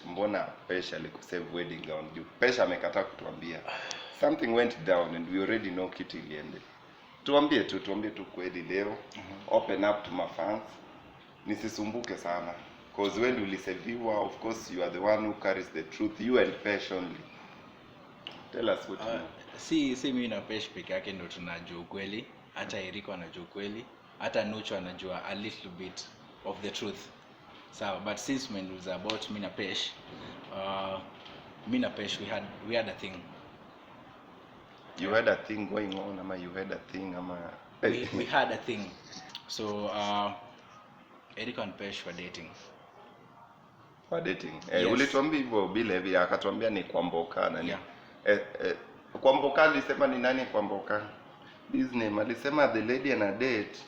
Mbona Pesha alikusave wedding gown juu Pesha amekataa kutuambia. Something went down and we already know kitu iliende. Tuambie tu kweli leo. Open up to my fans. Nisisumbuke sana. Cause when uliseviwa, of course you are the one who carries the truth. You and Pesha only. Tell us what you know. Si mimi na Pesha peke yake ndo tunajua ukweli. Hata Eriko anajua ukweli. Hata Nucho anajua a little bit of the truth. So, but since when it was about me na Pesh, we had a thing. You had a thing going on, ama you had a thing, ama... we had a thing. So, Eriko and Pesh were dating. Were dating? Yes. Ulituambia hivyo bila hivi, akatuambia ni Kwamboka nani? Yeah. Kwamboka alisema ni nani Kwamboka? His name, alisema the lady and a date.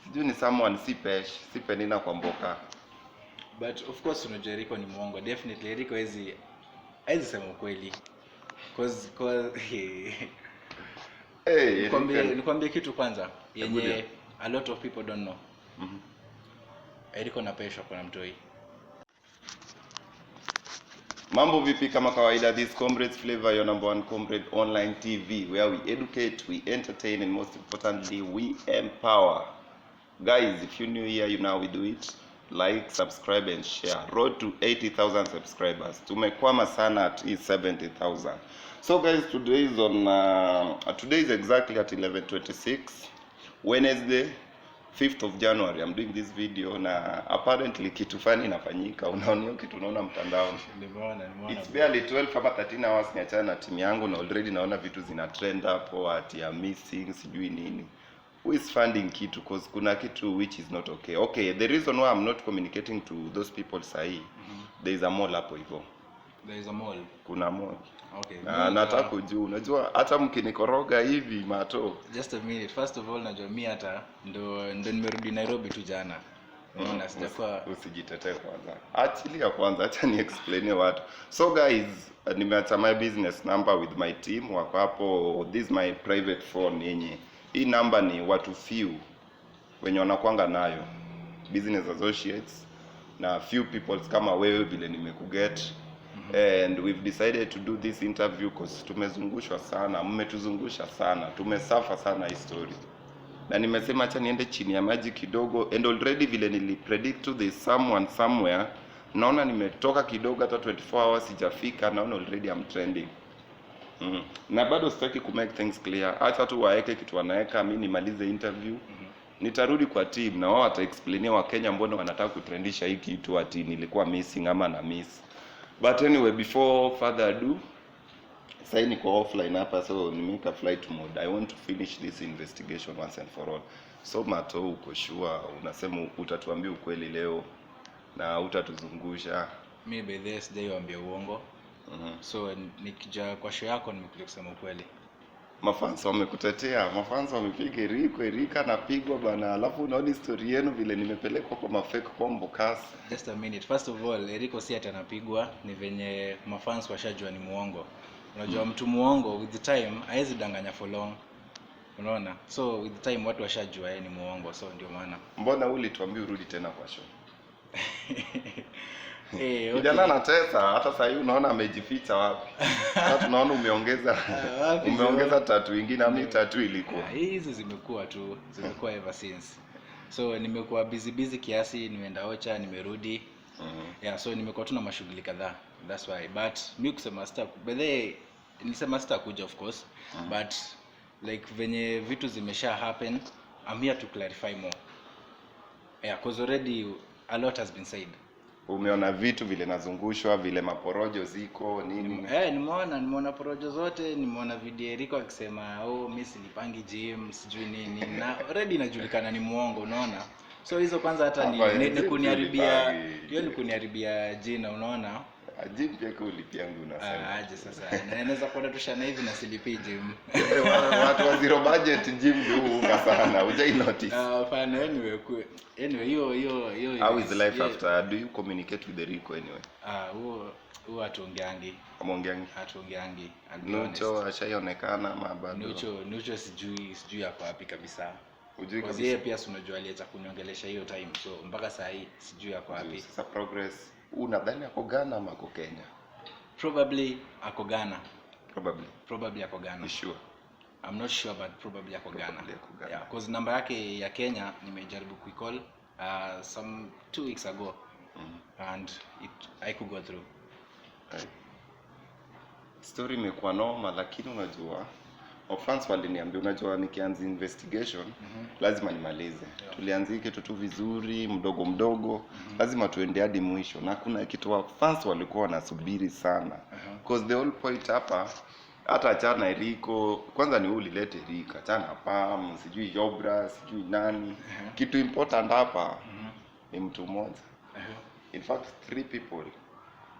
Sijui ni someone, si Pesh, si Penina Kwamboka. But of course unajua Eriko ni muongo. Definitely Eriko hezi sema ukweli. Cause nikwambie kitu kwanza yenye a lot of people don't know. Eriko na Pesh wako na mtoi. Mambo vipi kama kawaida, this Comrades Flavor, your number one comrade online TV, where we educate, we entertain, and most importantly, we empower. Guys, if you're new here, you know we do it. Like, subscribe, and share. Road to 80,000 subscribers. Tumekwama sana at 70,000. So guys, today is exactly at 11:26, Wednesday, 5th of January. I'm doing this video na apparently kitu fani inafanyika. Unaona kitu unaona mtandaoni. It's barely 12 ama 13 hours niachana na timu yangu na already naona vitu zina trend hapo ati ya missing sijui nini. Who is funding kitu? Because kuna kitu which is not okay. Okay, the reason why I'm not communicating to those people sahi, there is a mall hapo hivyo. There is a mall. Kuna mall. Okay. Nataka kujua, unajua hata mkinikoroga hivi mato. Just a minute. First of all, najua mimi hata ndo nimerudi Nairobi tu jana. Unaona sijakuwa usijitetee kwanza. Achilia kwanza, acha ni explain watu. So guys, nimeacha my business number with my team wako hapo. This is my private phone yenye. Hii number ni watu few wenye wanakuanga nayo, business associates na few people kama wewe vile nimekuget. And we've decided to do this interview because tumezungushwa sana, mmetuzungusha sana, tumesafa sana hii story. Na nimesema acha niende chini ya maji kidogo, and already vile nilipredict to there someone somewhere, naona nimetoka kidogo hata 24 hours sijafika, naona already I'm trending. Na bado sitaki ku make things clear. Acha tu waeke kitu wanaweka, mimi nimalize interview. Nitarudi kwa team na wao wataexplainia Wakenya mbona wanataka kutrendisha hii kitu ati nilikuwa missing ama na miss. But anyway, before further ado, sasa niko offline hapa, so nimeka flight mode. I want to finish this investigation once and for all. So Mato, uko sure unasema utatuambia ukweli leo na utatuzungusha? Mimi by this day waambia uongo. So nikija kwa show yako nimekuja kusema ukweli. Mafans wamekutetea, mafans wamepiga Erika napigwa bana, alafu unaona story yenu vile nimepelekwa kwa mafake Kwamboka. Just a minute. First of all, Eriko si ati anapigwa, ni venye mafans washajua ni muongo. Unajua mtu muongo with the time haizi danganya for long. Unaona? So with the time watu washajua yeye ni muongo, so ndio maana. Mbona ulituambia urudi tena kwa show? Okay. Kijana anatesa, hata sasa hivi unaona amejificha wapi? Sasa tunaona umeongeza tatu nyingine, ama tatu ilikuwa. Hizi zimekuwa ever since. So nimekuwa busy kiasi, nimeenda Ocha, nimerudi. Yeah, so nimekuwa tu na mashughuli kadhaa. That's why. But mimi kusema nilisema sitakuja of course. But like venye vitu zimesha happen, I'm here to clarify more. Yeah, because already a lot has been said. Umeona vitu vile nazungushwa, vile maporojo ziko nini? Nimeona porojo zote, nimeona video Eriko akisema mimi silipangi gym sijui nini, na already inajulikana ni muongo, unaona. So hizo kwanza hata ni kuniharibia jina, unaona. Gym pia kulipia yangu unasema. Aje sasa. Naweza kwenda tushana hivi na silipi gym. Watu wa zero budget gym ndio sana. Hujai notice. Fine anyway hiyo. How is life after? Do you communicate with Eriko anyway? Huo atuongeangi. Atuongeangi. Nucho ashaionekana ama bado? Nucho sijui yako wapi kabisa. Ujui kabisa. Yeye pia unajua aliacha kuniongelesha hiyo time. So mpaka saa hii sijui yako wapi. Sasa progress Unadhani ako Ghana ama ako Kenya? Probably ako Ghana. Probably ako Ghana. You sure? I'm not sure, but probably ako Ghana. Ghana. Yeah, because namba yake ya Kenya nimejaribu kuicall some 2 weeks ago. And I could go through. Story imekuwa noma, lakini unajua fans waliniambia unajua nikianza investigation lazima nimalize. Tulianza kitu tu vizuri mdogo mdogo, lazima tuende hadi mwisho, na kuna kitu fans walikuwa wanasubiri sana. Because the whole point hapa, hata achana Eriko, kwanza ni ulilete Erika, achana Pam, sijui Jobra, sijui nani. Kitu important hapa ni mtu mmoja. In fact 3 people.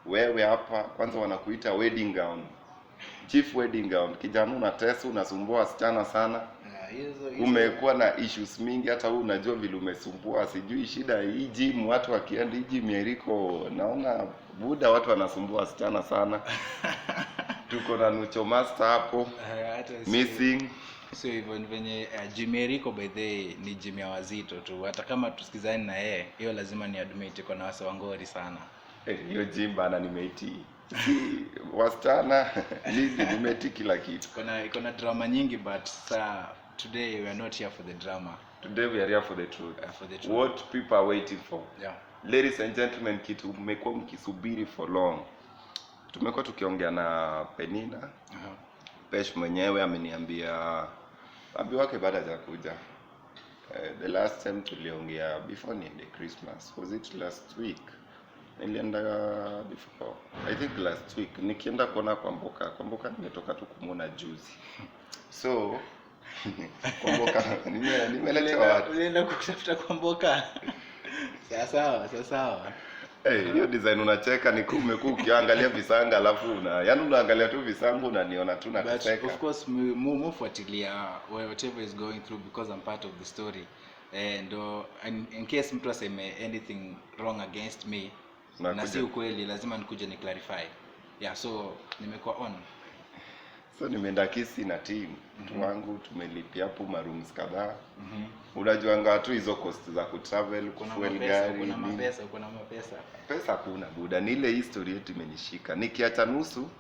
Wewe hapa kwanza wanakuita wedding gown. Chief wedding gown. Kijana unatesa, unasumbua wasichana sana. Umekuwa na issues mingi, hata wewe unajua vile umesumbua, sijui shida hii gym, watu wakienda hii gym Eriko, naona buda watu wanasumbua wasichana sana. Tuko na Nucho Master hapo. Missing. So even venye gym Eriko by the ni gym ya wazito tu. Hata kama tusikizani na yeye, hiyo lazima ni admit iko na wase wangori sana. Hiyo gym bana nimeitii. Wasichana nimeitii kila kitu. Iko na drama nyingi, but today we are not here for the drama. Today we are here for the truth. For the truth. What people are waiting for. Yeah. Ladies and gentlemen, kitu mmekuwa mkisubiri for long. Tumekuwa tukiongea na Penina. Pesh mwenyewe ameniambia wake baada ya kuja. The last time tuliongea before niende Christmas. Was it last week? Nilienda before. I think last week. Nikienda kuona Kwamboka nimetoka tu kumuona juzi. So Kwamboka nimeletewa watu. Ulienda kutafuta Kwamboka. Sawa. Hiyo design unacheka ni umekuwa ukiangalia visanga alafu unaangalia tu visanga unaniona tu na kucheka. But of course mufuatilia whatever is going through because I'm part of the story. And in case mtu aseme anything wrong against me na si ukweli, lazima nikuje ni clarify. Yeah, so nimekuwa on. So nimeenda Kisii na team wangu, tumelipia hapo marooms kadhaa. Unajuanga tu hizo cost za kutravel, fuel gari. Uko na mapesa. Pesa kuna buda, ni ile history yetu imenishika. Nikiacha nusu,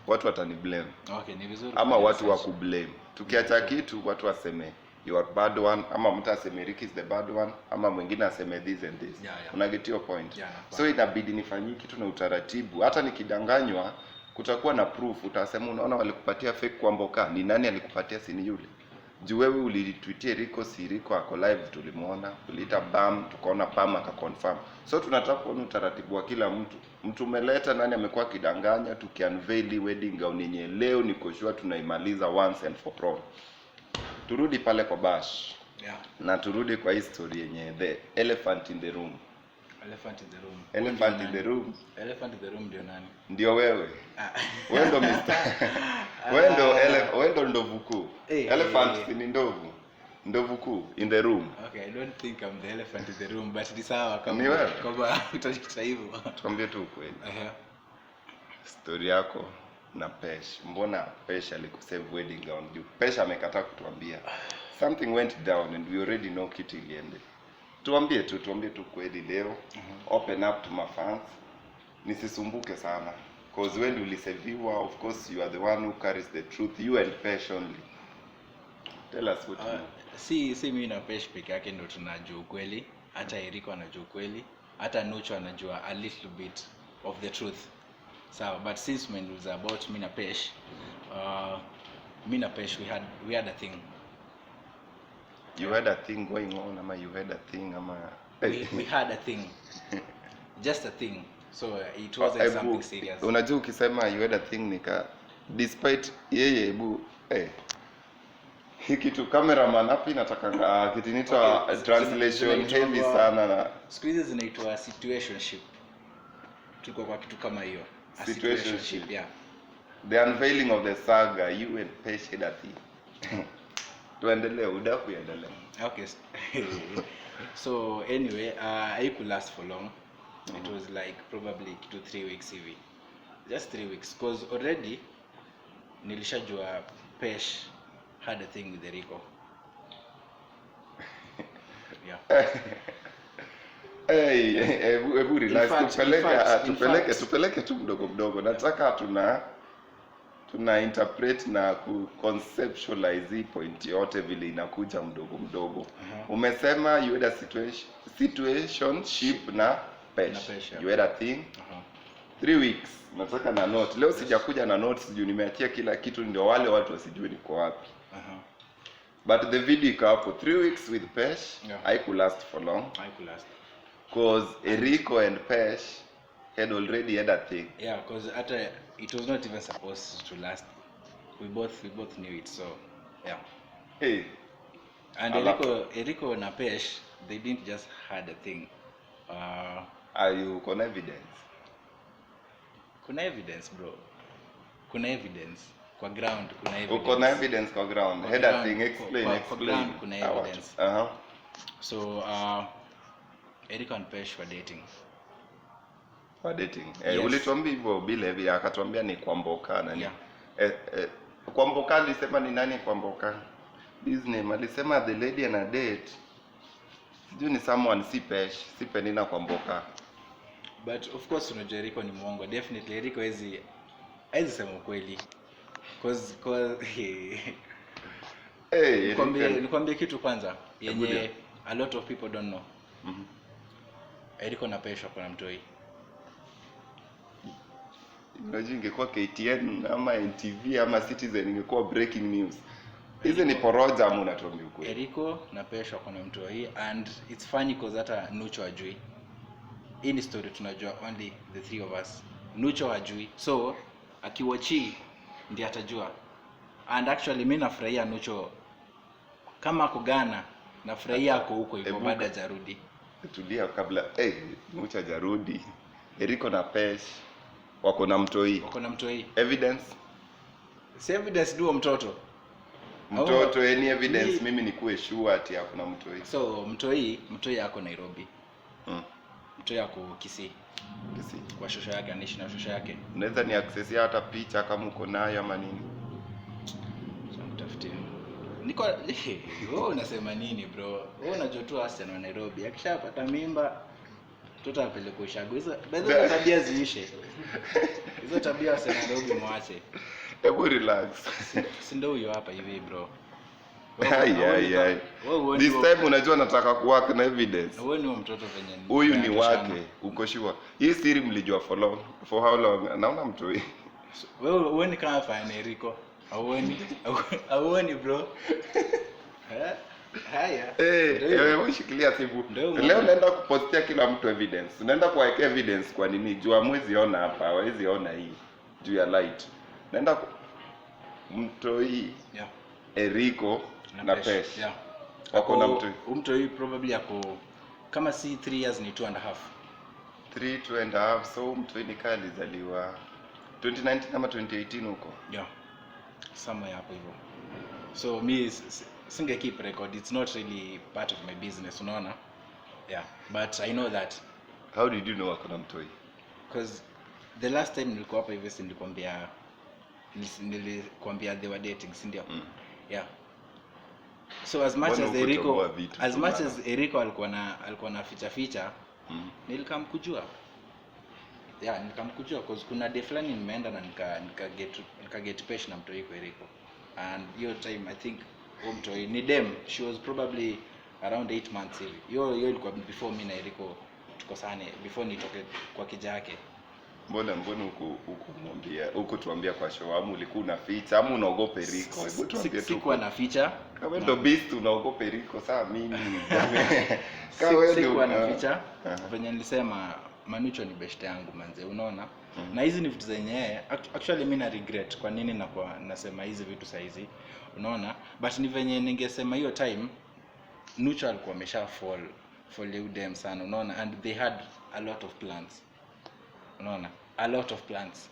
watu watani blame. Okay, ni vizuri. Ama watu wa kublame. Tukiacha kitu watu waseme you are bad one, ama mtu aseme Rick is the bad one, ama mwingine aseme this and this. Una get your point. So inabidi nifanyie kitu na utaratibu. Hata nikidanganywa kutakuwa na proof. Utasema unaona walikupatia fake Kwamboka, ni nani alikupatia? Si ni yule. Juu wewe ulitweetia Rico, si Rico ako live, tulimuona. Uliita Bam, tukaona Bam akaconfirm. So tunataka kuona utaratibu wa kila mtu. Mtu umeleta nani amekuwa kidanganya, tukiunveil wedding gown yenye leo niko sure tunaimaliza once and for all. Turudi pale kwa Bash. Yeah. Na turudi kwa history yenye the elephant in the room. Elephant in the room. Elephant in the room. Elephant in the room ndio nani? Ndio wewe. Wewe ndo Mr. Wewe ndo ndovu kuu. Elephant ni ndovu. Ndovu kuu in the room. Okay, I don't think I'm the elephant in the room, but ni sawa kama utajikuta hivyo. Tuambie tu kweli. Story yako na Pesh. Mbona Pesh alikusave wedding gown juu? Pesh amekataa kutuambia. Something went down and we already know kitu iliende. Tuambie tu kweli leo. Open up to my fans. Nisisumbuke sana. Because when uliseviwa, of course you are the one who carries the truth. You and Pesh only. Tell us what you know. Si mimi na Pesh peke yake ndo tunajua ukweli. Hata Eriko anajua ukweli. Hata Nucho anajua a little bit of the truth. So, but since when it was about me na Pesh, we had a thing. You had a thing going on, ama you had a thing, ama... we had a thing. Just a thing. So it wasn't something serious. Unajua ukisema you had a thing despite yeye hii kitu cameraman hapi nataka kitu inaitwa translation heavy sana na siku hizi zinaitwa situationship. Tuko kwa kitu kama hiyo. Situationship. Yeah. The unveiling of the saga, you and Pesh had a thing. Tuendelee, uendelee. Okay. So anyway, I could last for long. It was like probably 2-3 weeks hivi. Just 3 weeks because already nilishajua Pesh had a thing with Eriko. Yeah. Hebu relax, In fact. tupeleke tu mdogo mdogo. Nataka tuna interpret na conceptualize hii point yote vile inakuja mdogo mdogo. Umesema you had a situationship na pesh. Yeah. You had a thing 3 weeks. Nataka na note. Leo sijakuja na notes juu nimeachia kila kitu ndio wale watu wasijue niko wapi. But the video iko hapo 3 weeks with Pesh. I could last for long. Cause Eriko and Pesh had already had a thing. Yeah, because it was not even supposed to last. We both knew it, so yeah. Hey. And Eriko na Pesh, they didn't just had a thing. Are you con evidence? Kuna evidence, bro. Kuna evidence. Kwa ground kuna evidence. Uko na evidence kwa ground. Had a thing, explain. Kwa ground kuna evidence. So Eriko and Pesh were dating. Yes. Ulituambia hivyo bila hivi akatuambia ni Kwamboka nani? Kwamboka alisema ni nani Kwamboka? His name alisema the lady ana date. Sijui ni someone si Pesh, si Penina Kwamboka. But of course unajua Eriko ni mwongo. Definitely Eriko hezi sema ukweli. Cause nikwambie kitu kwanza yenye a lot of people don't know. Eriko na Pesh wako na mtoi. Unajua ingekuwa KTN ama NTV ama Citizen ingekuwa breaking news. Hizi ni poroja ama unatuambia ukweli? Eriko na Pesh wako na mtoi and it's funny cause hata Nucho hajui. Hii ni story tunajua only the three of us. Nucho hajui. So akiwachi ndiye atajua. And actually mimi nafurahia Nucho kama ako Ghana, nafurahia ako huko hivyo baada ya jarudi. Tulia kabla Nucho hajarudi. Eriko na Pesh wako na mtoi. Evidence? Si evidence ndio mtoto. Any evidence mimi nikuwe sure ati hakuna mtoi. So mtoi yako Nairobi. Mtoi yako Kisii. Kwa shosho yake anaishi na shosho yake. Unaweza ni access hata picha kama uko nayo ama nini? Mtafutie. Niko wewe unasema nini bro? Wewe unajua tu Asian wa Nairobi. Akishapata mimba mtoto apeleke ushago. Hizo tabia ziishe. Hizo tabia Asian wa Nairobi mwache. Hebu relax. Si ndio huyo hapa hivi bro. This time unajua nataka kuwaka na evidence. Wewe ni mtoto venye ni. Huyu ni wake, uko sure? Hii siri mlijua for how long? Naona mtoi. Wewe ni kama fanya Eriko. Auoni bro. Haya. Wewe shikilia simu. Leo naenda kupostia kila mtu evidence. Unaenda kuweka evidence kwa nini? Jua mwezi ona hapa, hawezi ona hii. Juu ya light. Naenda mtoi. Eriko na Pesh. Wako na mtoi. Mtoi probably yako kama si 3 years ni 2.5. 2.5. So mtoi ni kali alizaliwa 2019 ama 2018 huko. Somewhere hapo hivyo. So me singe keep record. It's not really part of my business, unaona? But I know that. How did you know wako na mtoi? Because the last time nilikuwa hapa hivi nilikwambia they were dating, si ndio? So as much as Eriko alikuwa na ficha nikamkujua cause kuna day fulani nimeenda na nika get Pesh na mtoi kwa Eriko. And hiyo time I think mtoi ni dem, she was probably around 8 months hivi. Hiyo ilikuwa before mimi na Eriko tukosane, before nitoke kwa kijake. Mbona huko tuambia kwa show amu ulikuwa unaficha amu unaogopa Eriko? Hebu tuambie tu. Sikuwa naficha. Kama ndo beast unaogopa Eriko saa mimi. Sikuwa naficha. Venye nilisema Manucho ni best yangu manze, unaona? Na hizi ni vitu zenye actually mimi na regret kwa nini nasema hizi vitu saa hizi. Unaona? But ni venye ningesema hiyo time Nucho alikuwa amesha fall dem sana, unaona? And they had a lot of plans. Unaona? A lot of plans.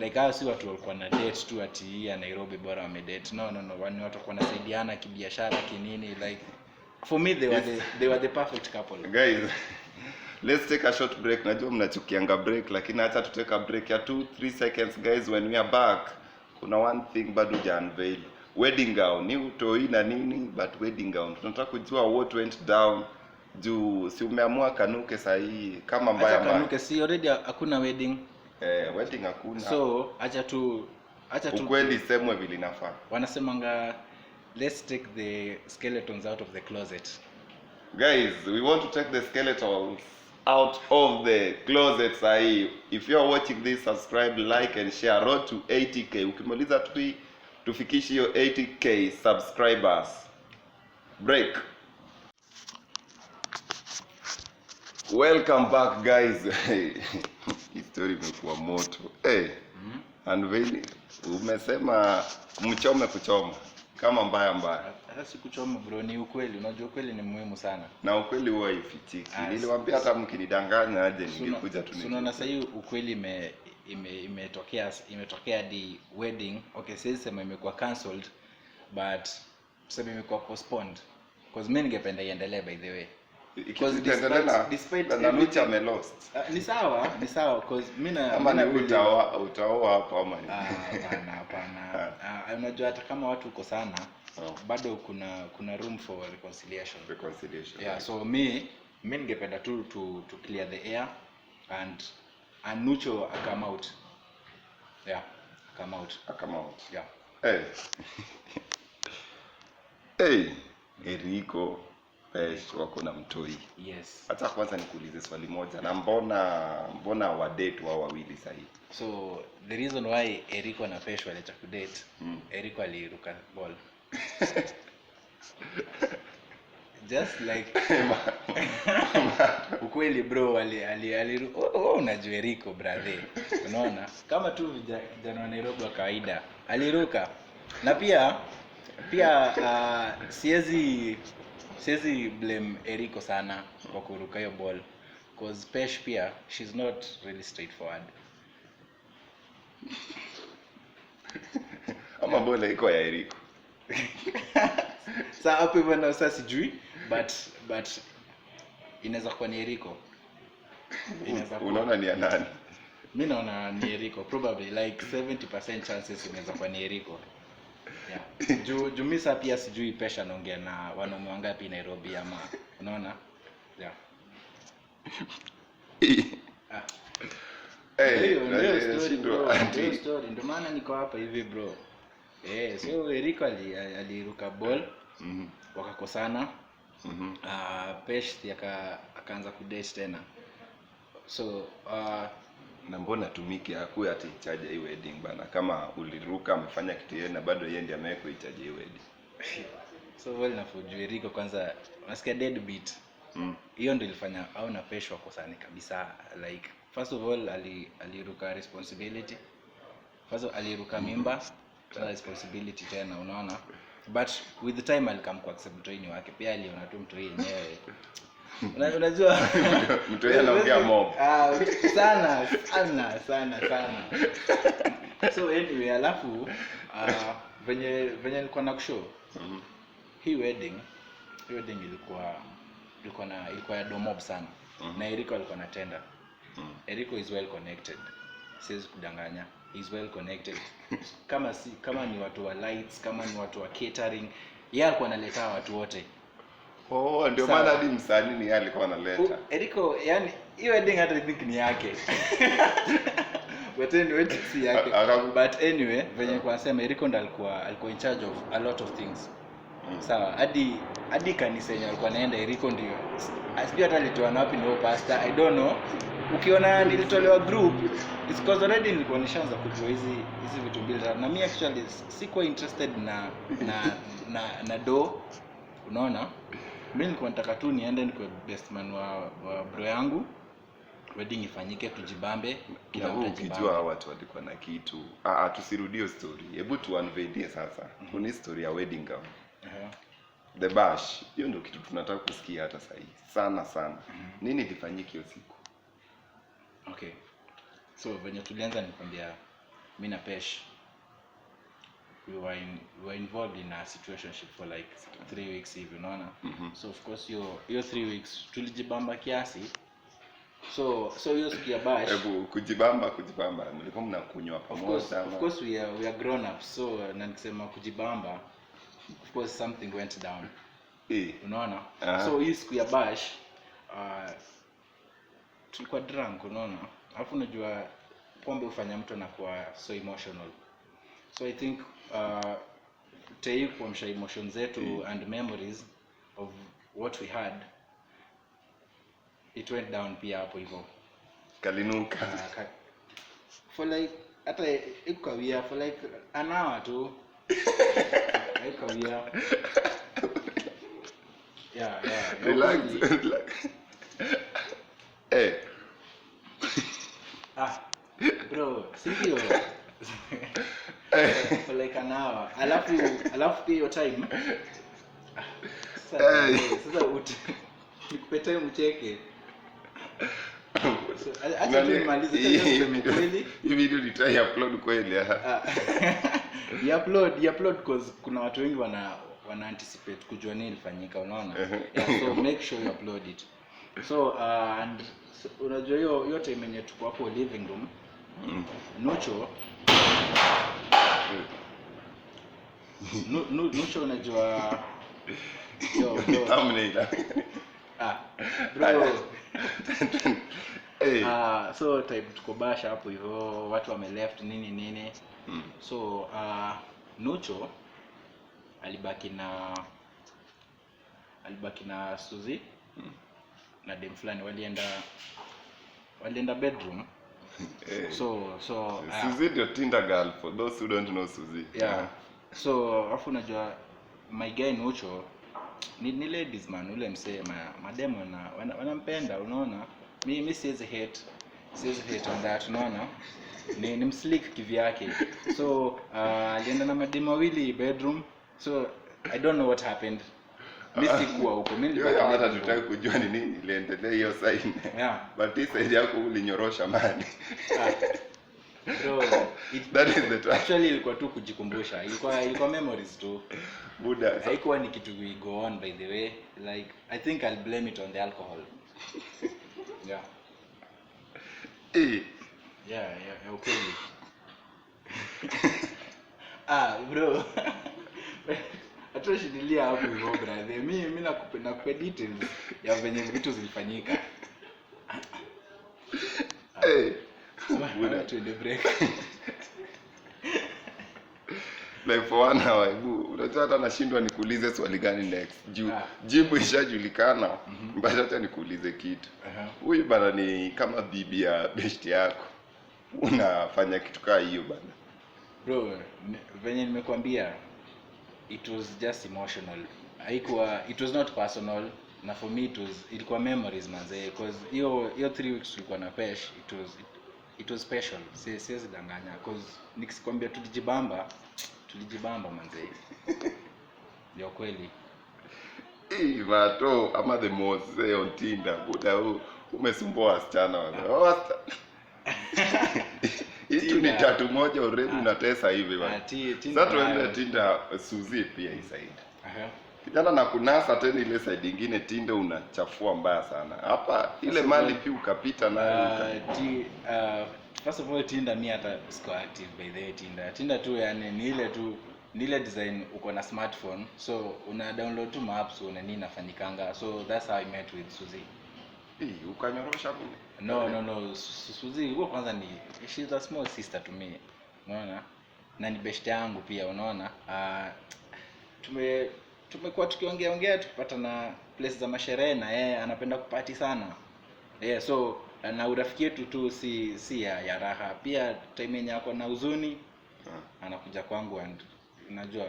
Like hao si watu walikuwa na date tu ati ya Nairobi bora wamedate. No, watu walikuwa wanasaidiana kibiashara kinini, like for me they were the perfect couple. Guys, let's take a short break. Najua mnachukianga break lakini acha tuteka break ya 2-3 seconds guys. When we are back kuna one thing bado ja unveil. Wedding gown ni utoi na nini, but wedding gown tunataka kujua what went down Juu si umeamua kanuke sahi kama mbaya Acha mbaya. kanuke, si already hakuna wedding. Wedding hakuna. So acha tu ukweli semwe vile inafaa. Wanasemanga let's take the skeletons out of the closet. Guys, we want to take the skeletons out of the closet sahi. If you are watching this, subscribe, like and share. Road to 80k. Ukimaliza tufikishe hiyo 80k subscribers. Break. Welcome back guys. Hii story imekuwa moto. Unveiling. Umesema mchome kuchoma kama mbaya mbaya. Hata si kuchoma bro, ni ukweli. Unajua ukweli ni muhimu sana. Na ukweli huwa haifichiki. Niliwaambia hata mkinidanganya aje ningekuja tu. Unaona sasa hiyo ukweli imetokea the wedding. Okay, sasa sema imekuwa cancelled but sasa imekuwa postponed. Because mimi ningependa iendelee by the way. Because despite na Lucha ame lost. Ni sawa because mimi na utaoa hapo ama ni. Hapana. Unajua hata kama watu uko sana bado kuna room for reconciliation. Yeah, so mimi ningependa tu to clear the air and Nucho come out. Yeah, come out. Yeah. Eriko wako na mtoi. Yes. Hata kwanza nikuulize swali moja. Na mbona wa date wao wawili sahihi? So the reason why Eriko na Pesh waliacha ku date, Eriko aliruka ball. Just like ukweli bro, unajua Eriko brother. Unaona? Kama tu vijana wa Nairobi wa kawaida, aliruka. Na pia siwezi blame Eriko sana kwa kuruka hiyo ball because Pesh pia she's not really straightforward. Ama ball iko ya Eriko. Sasa hapo hivyo na sasa sijui but inaweza kuwa ni Eriko. Unaona ni ya nani? Mimi naona ni Eriko, probably like 70% chances inaweza kuwa ni Eriko. Yeah. Jumisa pia sijui Pesh anaongea na wanaume wangapi Nairobi ama unaona? Yeah. Ndio story. Ndio maana niko hapa hivi bro. So Eriko aliruka ball. Wakakosana. Pesh akaanza kudate tena. So na mbona tumiki hakuwa ati charge hii wedding bana, kama uliruka amefanya kitu yeye na bado yeye ndiye ameweka charge hii wedding. So wale na Eriko kwanza nasikia deadbeat. Hiyo ndio ilifanya au na Pesh wakosane kabisa. Like first of all aliruka responsibility. First of all aliruka mimba, tena responsibility tena unaona. But with the time alikam kwa accept mtoini wake pia aliona tu mtoi yenyewe. Unajua mtu yeye anaongea mob. Sana. So anyway, alafu venye nilikuwa na kushow. Hii wedding ilikuwa ya domob sana. Na Eriko alikuwa na tender. Eriko is well connected. Siwezi kudanganya. Is well connected. Kama ni watu wa lights, kama ni watu wa catering, yeye alikuwa analeta watu wote. Ndio maana hadi msanii ni yeye alikuwa analeta. Eriko, yani hiyo wedding hata I think ni yake. But anyway, si yake. But anyway, venye kwa sema Eriko ndo alikuwa in charge of a lot of things. Sawa, hadi kanisa yenye alikuwa naenda Eriko ndio. Asijui hata alitoa wapi ndio pastor, I don't know. Ukiona nilitolewa group, it's because already nilikuwa nishaanza kujua hizi vitu mbili. Na mimi actually sikuwa interested na do. Unaona? Mimi nilikuwa nataka tu niende nikuwe best man wa bro yangu. Wedding ifanyike tujibambe, kila mtu ajibambe. Ukijua watu walikuwa na kitu. Tusirudie story. Hebu tu unveil sasa. Kuna story ya wedding gown. The bash. Hiyo ndio kitu tunataka kusikia hata sasa hivi. Sana. Nini ilifanyika hiyo siku? Okay. So venye tulianza nikwambia mimi na Pesh we were involved in a situationship for like 3 weeks hivi unaona. So of course hiyo 3 weeks tulijibamba kiasi. So hiyo siku ya bash. Hebu kujibamba mlikuwa mnakunywa pamoja. Of course we are grown up, so na nikisema kujibamba of course something went down. Unaona? So hii siku ya bash tulikuwa drunk, unaona. Alafu unajua pombe hufanya mtu anakuwa so emotional. So I think take kuamsha emotions zetu and memories of what we had, it went down pia hapo hivyo. Kalinuka. For like hata ikawia for like an hour tu. Ikawia. Yeah. Relax. Bro, sivyo. For like an hour. Alafu pia your time. Sasa nikupe time ucheke. Acha tumalize kweli. Hii video nitry upload kweli. Upload cause kuna watu wengi wana anticipate kujua nini ilifanyika, unaona. So make sure you upload it. So and unajua hiyo time yenye tuko hapo living room. Nucho unajua thumbnail. Bro. So type tuko basha hapo hivyo, watu wame left nini. So Nucho alibaki na Suzy na dem fulani, walienda bedroom. So Suzy ndio Tinder girl for those who don't know Suzy. Yeah. So afu unajua my guy Nucho ni ladies man, ule msee mademo wanampenda, unaona. Mimi siwezi hate on that, unaona. Ni mslick kivyake. So alienda na mademo wawili bedroom. So I don't know what happened. Mimi sikuwa huko. Mimi nilikuwa hata tutaki kujua ni nini iliendelea hiyo sign. Yeah. But this side yako ulinyorosha mali. Bro, that is the time. Actually ilikuwa tu kujikumbusha. Ilikuwa memories tu. Buda. Haikuwa ni kitu we go on by the way. Like I think I'll blame it on the alcohol. Yeah. Yeah, okay. Bro. Atroshidilia hapo hivyo brother. Mimi nakupa details ya venye vitu zilifanyika. Buda to the break. Like for 1 hour, unajua hata nashindwa nikuulize swali gani next. Jibu ishajulikana, but hata nikuulize kitu. Huyu bana ni kama bibi ya best yako. Unafanya kitu kama hiyo bana. Bro, venye nimekwambia, it was just emotional. It was not personal. Na for me ilikuwa memories manze, because hiyo 3 weeks tulikuwa na pesh, it was special. Siwezi danganya cause nikikwambia tulijibamba manze. Ndio kweli. Mato ama the most on Tinder. Buda umesumbua wasichana wale. Hitu ni tatu moja already unatesa hivi bana. Sasa tuende Tinder Suzy pia hii side. Kijana na kunasa tena ile side nyingine Tinder unachafua mbaya sana. Hapa ile mali pia ukapita nayo. First of all Tinder mimi hata siko active by the way Tinder tu yani ni ile design uko na smartphone, so una download tu maps una nini nafanyikanga. So that's how I met with Suzy. Ukanyorosha bune? No. Suzy huko kwanza she's a small sister to me. Unaona? Na ni best yangu pia, unaona? Tumekuwa tukiongea tukipata na place za masherehe na yeye anapenda kuparty sana. So na urafiki yetu tu si ya raha. Pia time yenye ako na huzuni anakuja kwangu and unajua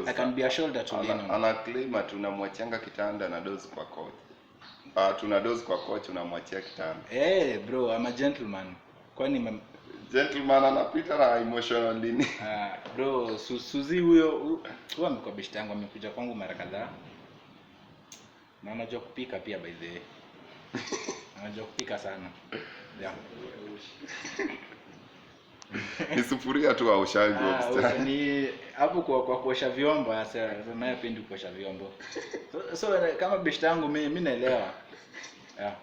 I can be a shoulder to lean on. Ana claim tunamwachanga kitanda na doze kwa coach. Tuna doze kwa coach unamwachia kitanda. Bro, I'm a gentleman. Kwani gentleman anapita na emotional nini? Bro, Suzy huyo amekuwa best yangu, amekuja kwangu mara kadhaa. Na anajua kupika pia by the way. Anajua kupika sana. Yeah. Ni sufuria tu au shango mstari. Ni hapo kwa kuosha vyombo, sasa naye pendi kuosha vyombo. So kama best yangu mimi naelewa. Yeah.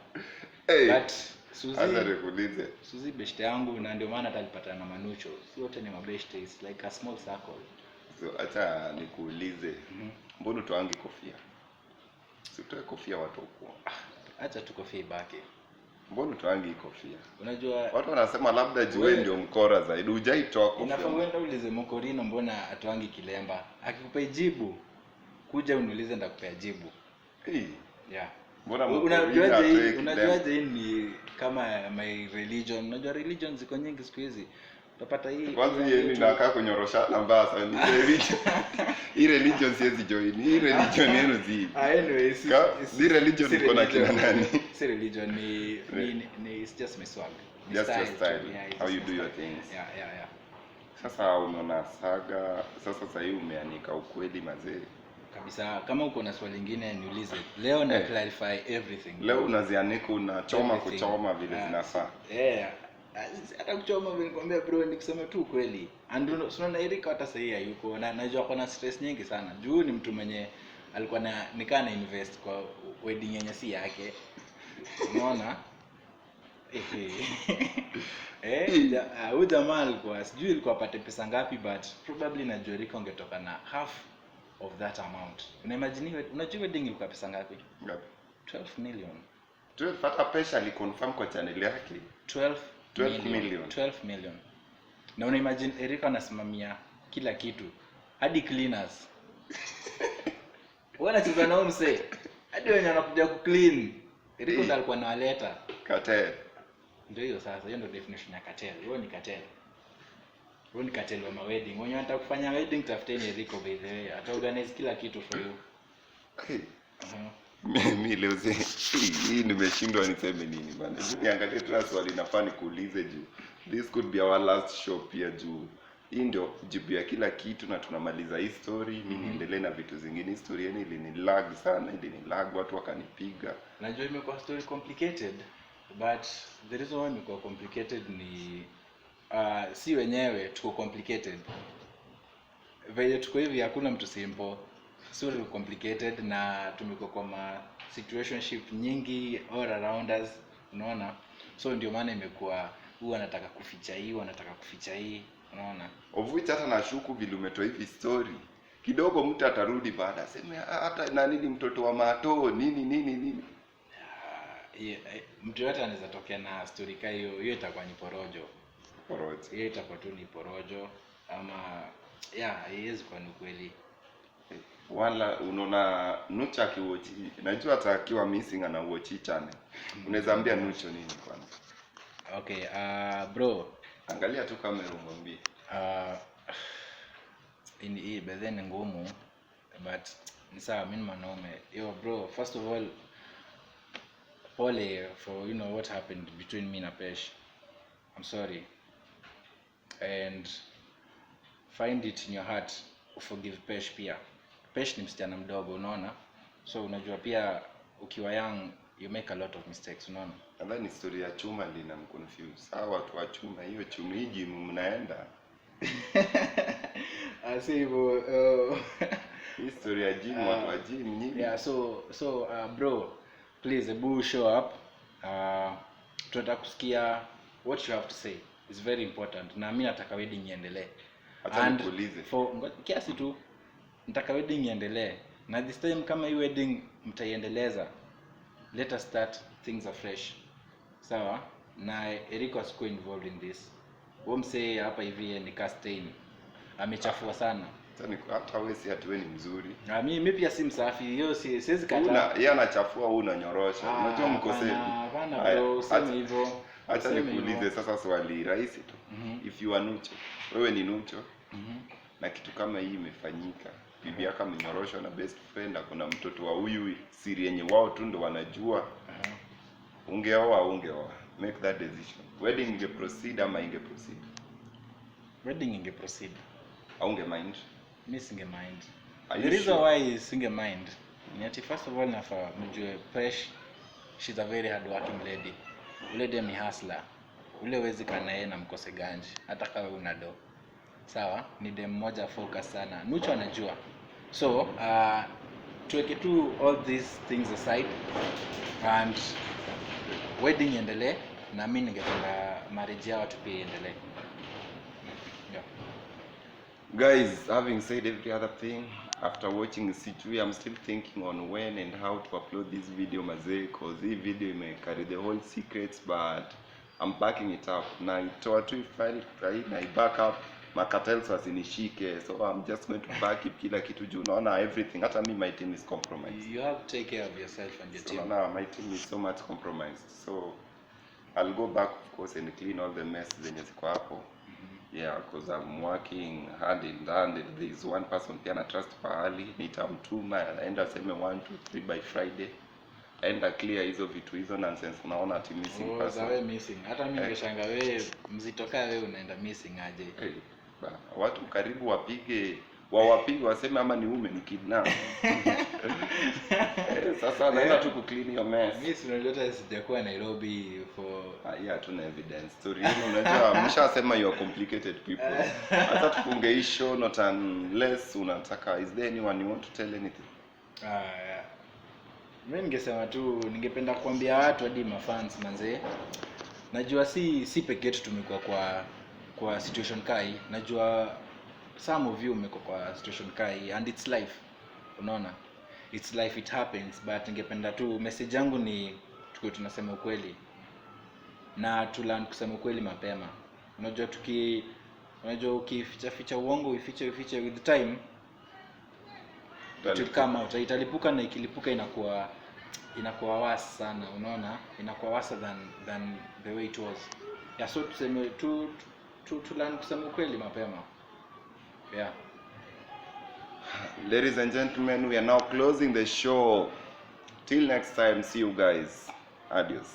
But Suzy best yangu na ndio maana atalipata na Manucho. Si wote ni mabest, is like a small circle. So acha nikuulize. Mbona tuange kofia? Si tutoe kofia watu huko. acha tu kofia ibaki. Mbona tuangi kofia? Unajua Watu wanasema labda juwe ndio mkora zaidi. Hujaitoa kofia. Inafaa uende ulize Mokorino mbona atoangi kilemba. Akikupa jibu, kuja uniulize ndakupea jibu. Yeah. Mbona unajuaje hii ni kama my religion. Unajua religion ziko nyingi siku hizi. Utapata hii kwanza hii ni nakaa kunyorosha namba sana ni religion. Hii religion siwezi join. Hii religion yenu zi. Anyways, hii religion iko na kina nani? Si religion ni it's just my swag. Just your style. Yeah, how you do your things. Yeah. Sasa unaona saga, sasa hivi umeanika ukweli mazee. Kabisa, kama uko na swali lingine niulize. Leo na clarify everything. Leo unazianika unachoma kuchoma vile zinafaa. Hata kuchoma vile nikwambia bro ni kusema tu kweli. And unaona Erika hata sasa hayuko na najua kuna stress nyingi sana. Juu ni mtu mwenye alikuwa nikaa na invest kwa wedding yenye si yake. Unaona? Huyu jamaa alikuwa sijui ilikuwa apate pesa ngapi but probably najua Erika ungetoka na half of that amount. Unajua wedding ilikuwa pesa ngapi? Ngapi? 12 million. 12 hata pesa aliconfirm kwa channel yake. 12 million. Na unaimagine Erika anasimamia kila kitu hadi cleaners. Wanacheza nao mse. Hadi wenye wanakuja ku clean. Erika ndo alikuwa anawaleta. Cartel. Ndio hiyo sasa, hiyo ndio definition ya cartel. Hiyo ni cartel. Hiyo ni cartel wa wedding. Wenye wanataka kufanya wedding tafuteni Erika by the way. Ata organize kila kitu for you. Mimi leo hii nimeshindwa niseme nini bana. Niangalie tu swali nafaa nikuulize juu. This could be our last show pia juu. Hii ndio jibu ya kila kitu na tunamaliza hii story. Mimi niendelee na vitu zingine. Historia yani ilinilag sana, ilinilag watu wakanipiga. Najua imekuwa story complicated but the reason why imekuwa complicated ni si wenyewe tuko complicated. Vile tuko hivi hakuna mtu simple. So complicated na tumekuwa kwa situationship nyingi all around us, unaona? So ndio maana imekuwa huwa anataka kuficha hii, unaona? Of which hata nashuku vile umetoa hivi story. Kidogo mtu atarudi baada aseme hata na nini mtoto wa Mato nini. Mtu yote anaweza tokea na story kama hiyo itakuwa ni porojo. Hiyo itakuwa tu ni porojo ama haiwezi kuwa ni kweli. Wala unaona Nucha akiwatch, najua atakiwa missing ana watch channel. Unaweza ambia Nucho nini kwanza? Okay, bro, angalia tu kamera umwambie. Hii bedhen ngumu but ni sawa mimi mwanaume. Yo bro, first of all pole for what happened between me na Pesh. I'm sorry. And find it in your heart to forgive Pesh pia. Pesh ni msichana mdogo, unaona? So unajua pia ukiwa young you make a lot of mistakes, unaona? Nadhani story ya chuma linamconfuse. Hawa watu wa chuma, hiyo chuma hiji mnaenda. Asi hivyo history ya gym, watu wa gym nyingi. Yeah, so bro, please show up. Tunataka kusikia what you have to say. It's very important. Na mimi nataka wedding iendelee. Acha nikuulize. Kiasi tu nataka wedding iendelee. Na this time kama hii wedding mtaiendeleza, let us start things afresh. Sawa? Na Erika asikuwe involved in this. Mse hapa hivi ni Castain. Amechafua sana. Hata wewe si ati wewe ni mzuri. Mimi pia si msafi. Hiyo siwezi kataa. Yeye anachafua, wewe unanyorosha. Unajua mkoseni. Hapana bro, useme hivyo. Acha nikuulize sasa swali rahisi tu. If you are Nucho, wewe ni Nucho. Na kitu kama hii imefanyika. Bibi yako amenyoroshwa na best friend, kuna mtoto wa huyu, siri yenye wao tu ndo wanajua. Ungeoa. Make that decision. Wedding inge proceed ama inge proceed? Wedding inge proceed. Unge mind? Mimi singe mind. The reason why singe mind ni ati first of all nafa mjue Pesh, she's a very hard working lady. Ule dem ni hustler. Ule wezi kana yeye na mkose ganji hata kama una do. Sawa? Ni dem moja focus sana. Nucho anajua. So, tuweke tu all these things aside and wedding iendelee na mimi ningependa marriage yao tu pia iendelee. Yeah. Guys, having said every other thing, after watching sijui, I'm still thinking on when and how to upload this video mazee, cause hii video ime carry the whole secrets, but I'm backing it up. Na itoa tu file right na back up makatels wasinishike, so I'm just going to back up kila kitu juu naona everything, hata me my team is compromised. You have to take care of yourself and your So team. now my team is so much compromised, so I'll go back of course and clean all the mess zenye ziko hapo. Yeah, because I'm working hand in hand. There is one person pia na trust pahali, nitamtuma anaenda aseme 1 2 3 by Friday, aenda clear hizo vitu, hizo nonsense unaona ati missing Oh, person. zawe missing. Hata mimi ningeshanga wewe mzitoka wewe unaenda missing aje. Hey, bana, watu karibu wawapige waseme ama ni ume ni kidnap. Sasa naenda tu ku clean your mess. Mimi sinaleta sijakuwa Nairobi for Yeah, tuna evidence story hii, unajua mshasema you are complicated people. Hata tufunge hii show not unless unataka, is there anyone you want to tell anything? yeah. Mimi ningesema tu, ningependa kuambia watu hadi mafans manze. Najua si peke yetu tumekuwa kwa situation kai. Najua some of you mmekuwa kwa situation kai, and it's life. Unaona? It's life, it happens, but ningependa tu message yangu ni tuko tunasema ukweli. Na tulan kusema ukweli mapema. Unajua ukificha uongo, ufiche with time it will come out. Italipuka, na ikilipuka inakuwa worse sana, unaona? Inakuwa worse than the way it was. Yeah, so tuseme tulan kusema ukweli mapema. Yeah. Ladies and gentlemen, we are now closing the show. Till next time, see you guys. Adios.